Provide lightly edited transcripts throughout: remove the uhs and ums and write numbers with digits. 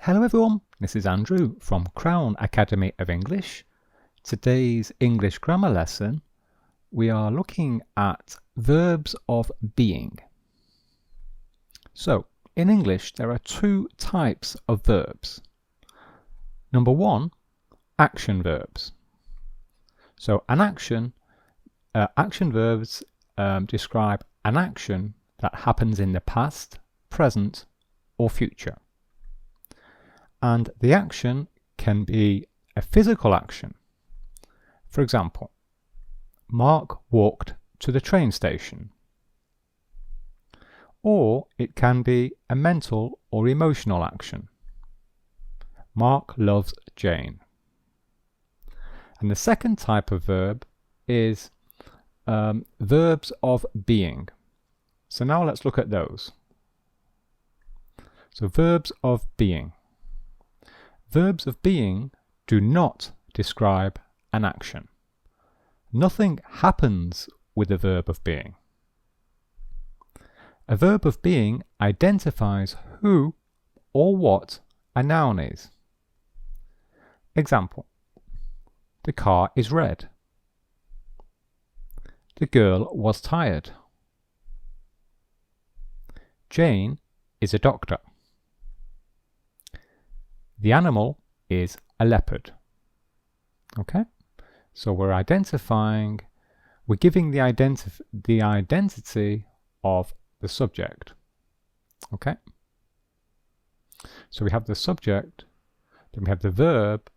Hello everyone, this is Andrew from Crown Academy of English. Today's English grammar lesson, we are looking at verbs of being. So, in English there are two types of verbs. Number one, action verbs. So an action verbs describe an action that happens in the past, present or future. And the action can be a physical action. For example, Mark walked to the train station. Or it can be a mental or emotional action. Mark loves Jane. And the second type of verb is verbs of being. So now let's look at those. So verbs of being. Verbs of being do not describe an action. Nothing happens with a verb of being. A verb of being identifies who or what a noun is. Example: the car is red. The girl was tired. Jane is a doctor. The animal is a leopard. Okay? So we're giving the identity of the subject. Okay? So we have the subject, then we have the verb,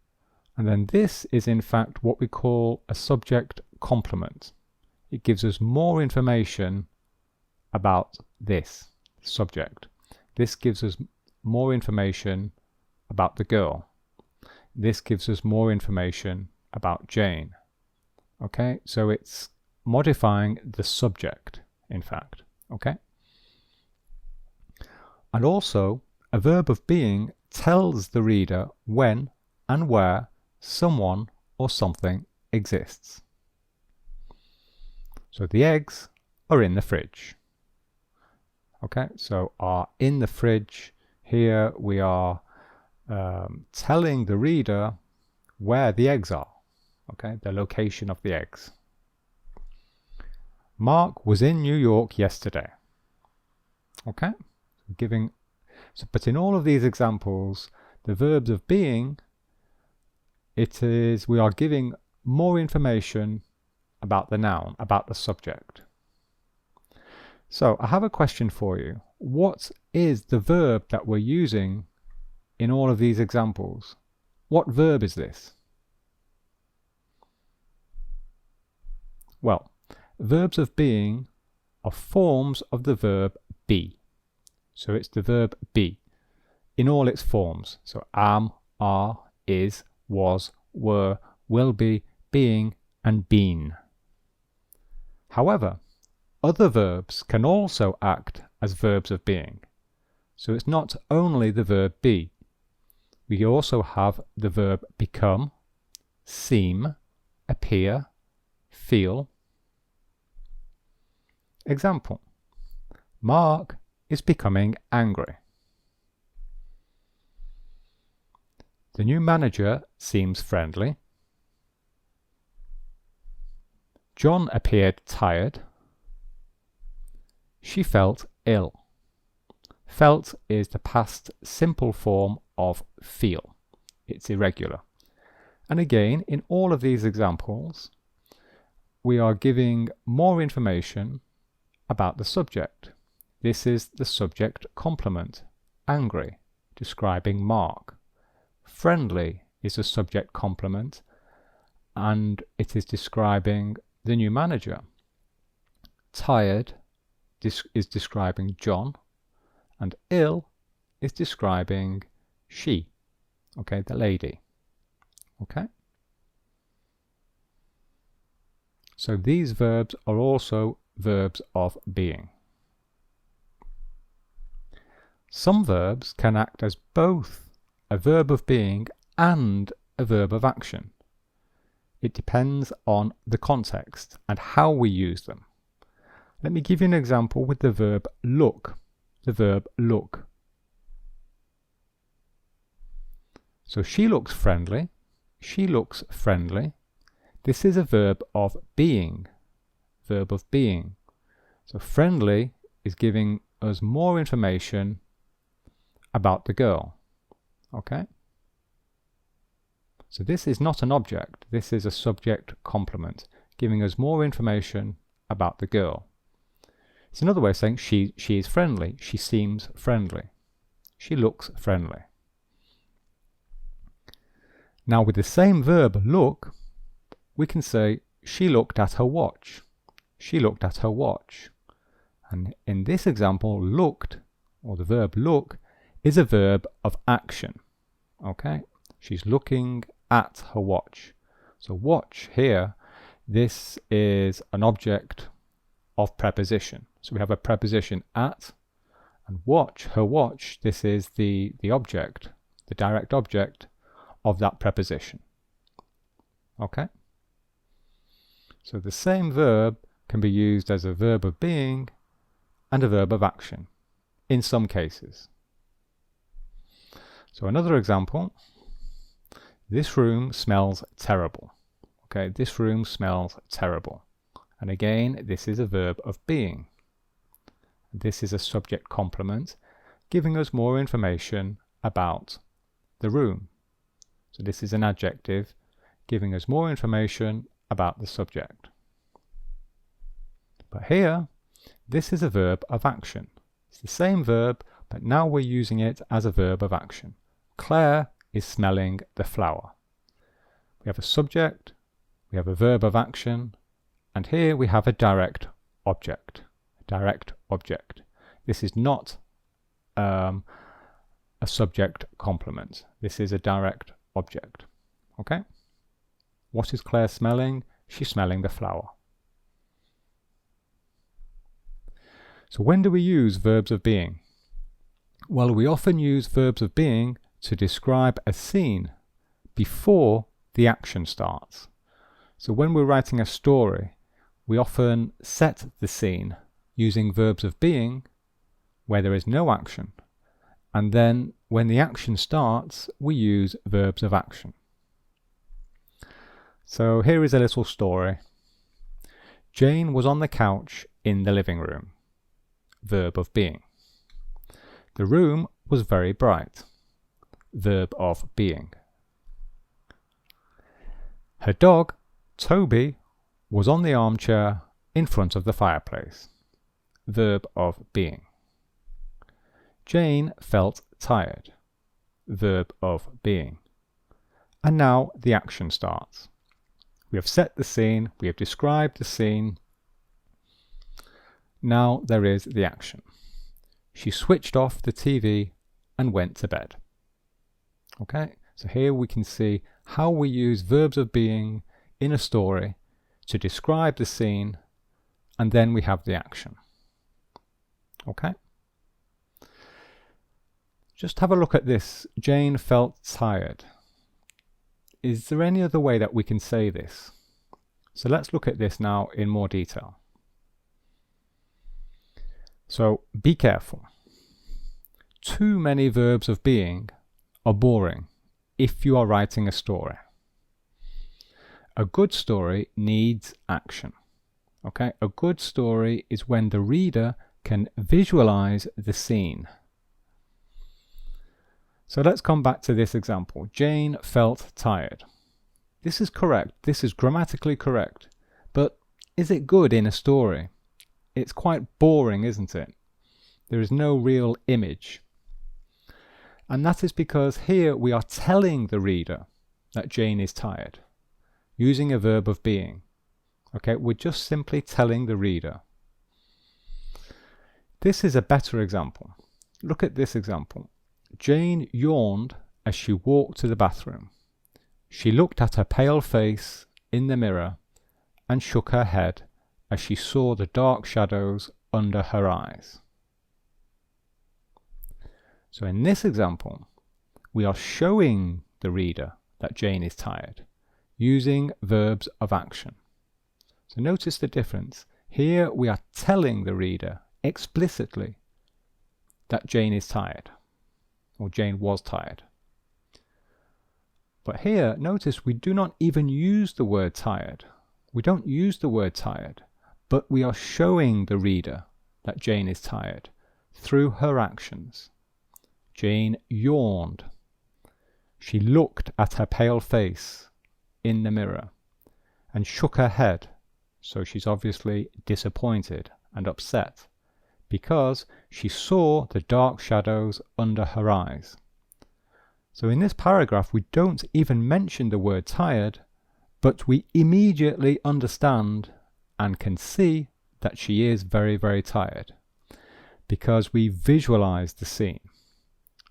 and then this is in fact what we call a subject complement. It gives us more information about this subject. This gives us more information about the girl. This gives us more information about Jane. Okay, so it's modifying the subject, in fact. Okay, and also a verb of being tells the reader when and where someone or something exists. So the eggs are in the fridge. Okay, so are in the fridge. Here we are telling the reader where the eggs are, okay, the location of the eggs. Mark was in New York yesterday. Okay, but in all of these examples, the verbs of being, we are giving more information about the noun, about the subject. So I have a question for you. What is the verb that we're using in all of these examples? What verb is this? Well, verbs of being are forms of the verb be. So it's the verb be in all its forms. So am, are, is, was, were, will be, being, and been. However, other verbs can also act as verbs of being. So it's not only the verb be. We also have the verb become, seem, appear, feel. Example: Mark is becoming angry. The new manager seems friendly. John appeared tired. She felt ill. Felt is the past simple form of feel. It's irregular. And again, in all of these examples, we are giving more information about the subject. This is the subject complement. Angry, describing Mark. Friendly is the subject complement, and it is describing the new manager. Tired is describing John, and ill is describing she, okay, the lady. Okay? So these verbs are also verbs of being. Some verbs can act as both a verb of being and a verb of action. It depends on the context and how we use them. Let me give you an example with the verb look. The verb look. So she looks friendly. She looks friendly. This is a verb of being. Verb of being. So friendly is giving us more information about the girl. Okay? So this is not an object. This is a subject complement, giving us more information about the girl. It's another way of saying she is friendly. She seems friendly. She looks friendly. Now with the same verb look, we can say she looked at her watch. She looked at her watch. And in this example, looked, or the verb look, is a verb of action. Okay? She's looking at her watch. So watch here, this is an object of preposition. So we have a preposition at, and watch, her watch, this is the object, the direct object of that preposition. Okay? So the same verb can be used as a verb of being and a verb of action in some cases. So another example, this room smells terrible. Okay, this room smells terrible. And again, this is a verb of being. This is a subject complement, giving us more information about the room. So this is an adjective, giving us more information about the subject. But here, this is a verb of action. It's the same verb, but now we're using it as a verb of action. Claire is smelling the flower. We have a subject, we have a verb of action, and here we have a direct object. A direct object. This is not a subject complement. This is a direct object. Okay? What is Claire smelling? She's smelling the flower. So when do we use verbs of being? Well, we often use verbs of being to describe a scene before the action starts. So when we're writing a story, we often set the scene using verbs of being where there is no action. And then when the action starts, we use verbs of action. So here is a little story. Jane was on the couch in the living room. Verb of being. The room was very bright. Verb of being. Her dog, Toby, was on the armchair in front of the fireplace. Verb of being. Jane felt tired. Verb of being. And now the action starts. We have set the scene, we have described the scene. Now there is the action. She switched off the TV and went to bed. Okay, so here we can see how we use verbs of being in a story to describe the scene, and then we have the action. Okay? Just have a look at this. Jane felt tired. Is there any other way that we can say this? So let's look at this now in more detail. So be careful. Too many verbs of being are boring if you are writing a story. A good story needs action. Okay? A good story is when the reader can visualize the scene. So let's come back to this example. Jane felt tired. This is correct. This is grammatically correct. But is it good in a story? It's quite boring, isn't it? There is no real image. And that is because here we are telling the reader that Jane is tired, using a verb of being. Okay, we're just simply telling the reader. This is a better example. Look at this example. Jane yawned as she walked to the bathroom. She looked at her pale face in the mirror and shook her head as she saw the dark shadows under her eyes. So in this example, we are showing the reader that Jane is tired, using verbs of action. So notice the difference. Here we are telling the reader explicitly that Jane is tired, or Jane was tired. But here, notice we do not even use the word tired. We don't use the word tired, but we are showing the reader that Jane is tired through her actions. Jane yawned. She looked at her pale face in the mirror and shook her head, so she's obviously disappointed and upset because she saw the dark shadows under her eyes. So in this paragraph we don't even mention the word tired, but we immediately understand and can see that she is very, very tired because we visualize the scene.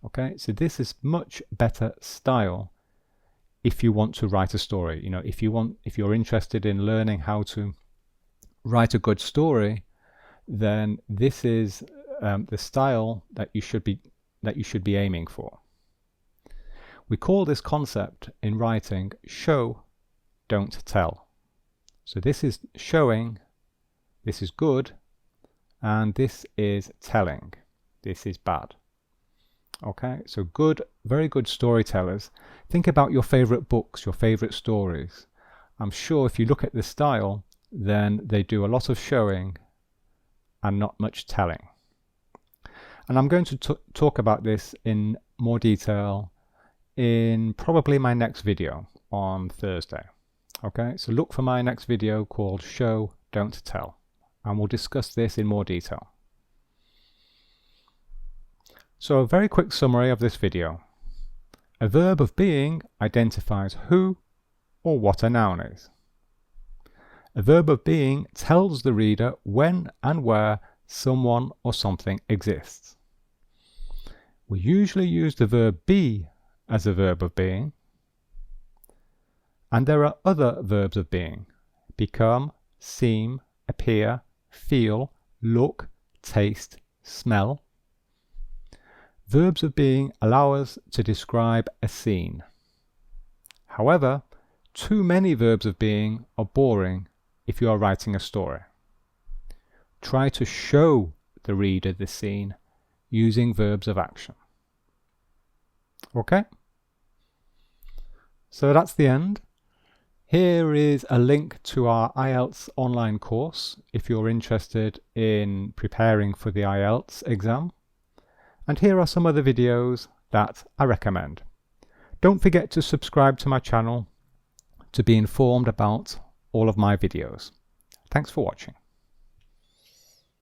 Okay, so this is much better style if you want to write a story. If you're interested in learning how to write a good story, then this is the style that you should be aiming for. We call this concept in writing show, don't tell. So this is showing, this is good, and this is telling. This is bad. Okay, so good, very good storytellers. Think about your favorite books, your favorite stories. I'm sure if you look at the style, then they do a lot of showing and not much telling. And I'm going to talk about this in more detail in probably my next video on Thursday. Okay, so look for my next video called Show, Don't Tell, and we'll discuss this in more detail. So a very quick summary of this video. A verb of being identifies who or what a noun is. A verb of being tells the reader when and where someone or something exists. We usually use the verb be as a verb of being. And there are other verbs of being: become, seem, appear, feel, look, taste, smell. Verbs of being allow us to describe a scene. However, too many verbs of being are boring if you are writing a story. Try to show the reader the scene using verbs of action. Okay? So that's the end. Here is a link to our IELTS online course if you're interested in preparing for the IELTS exam. And here are some other videos that I recommend. Don't forget to subscribe to my channel to be informed about all of my videos. Thanks for watching.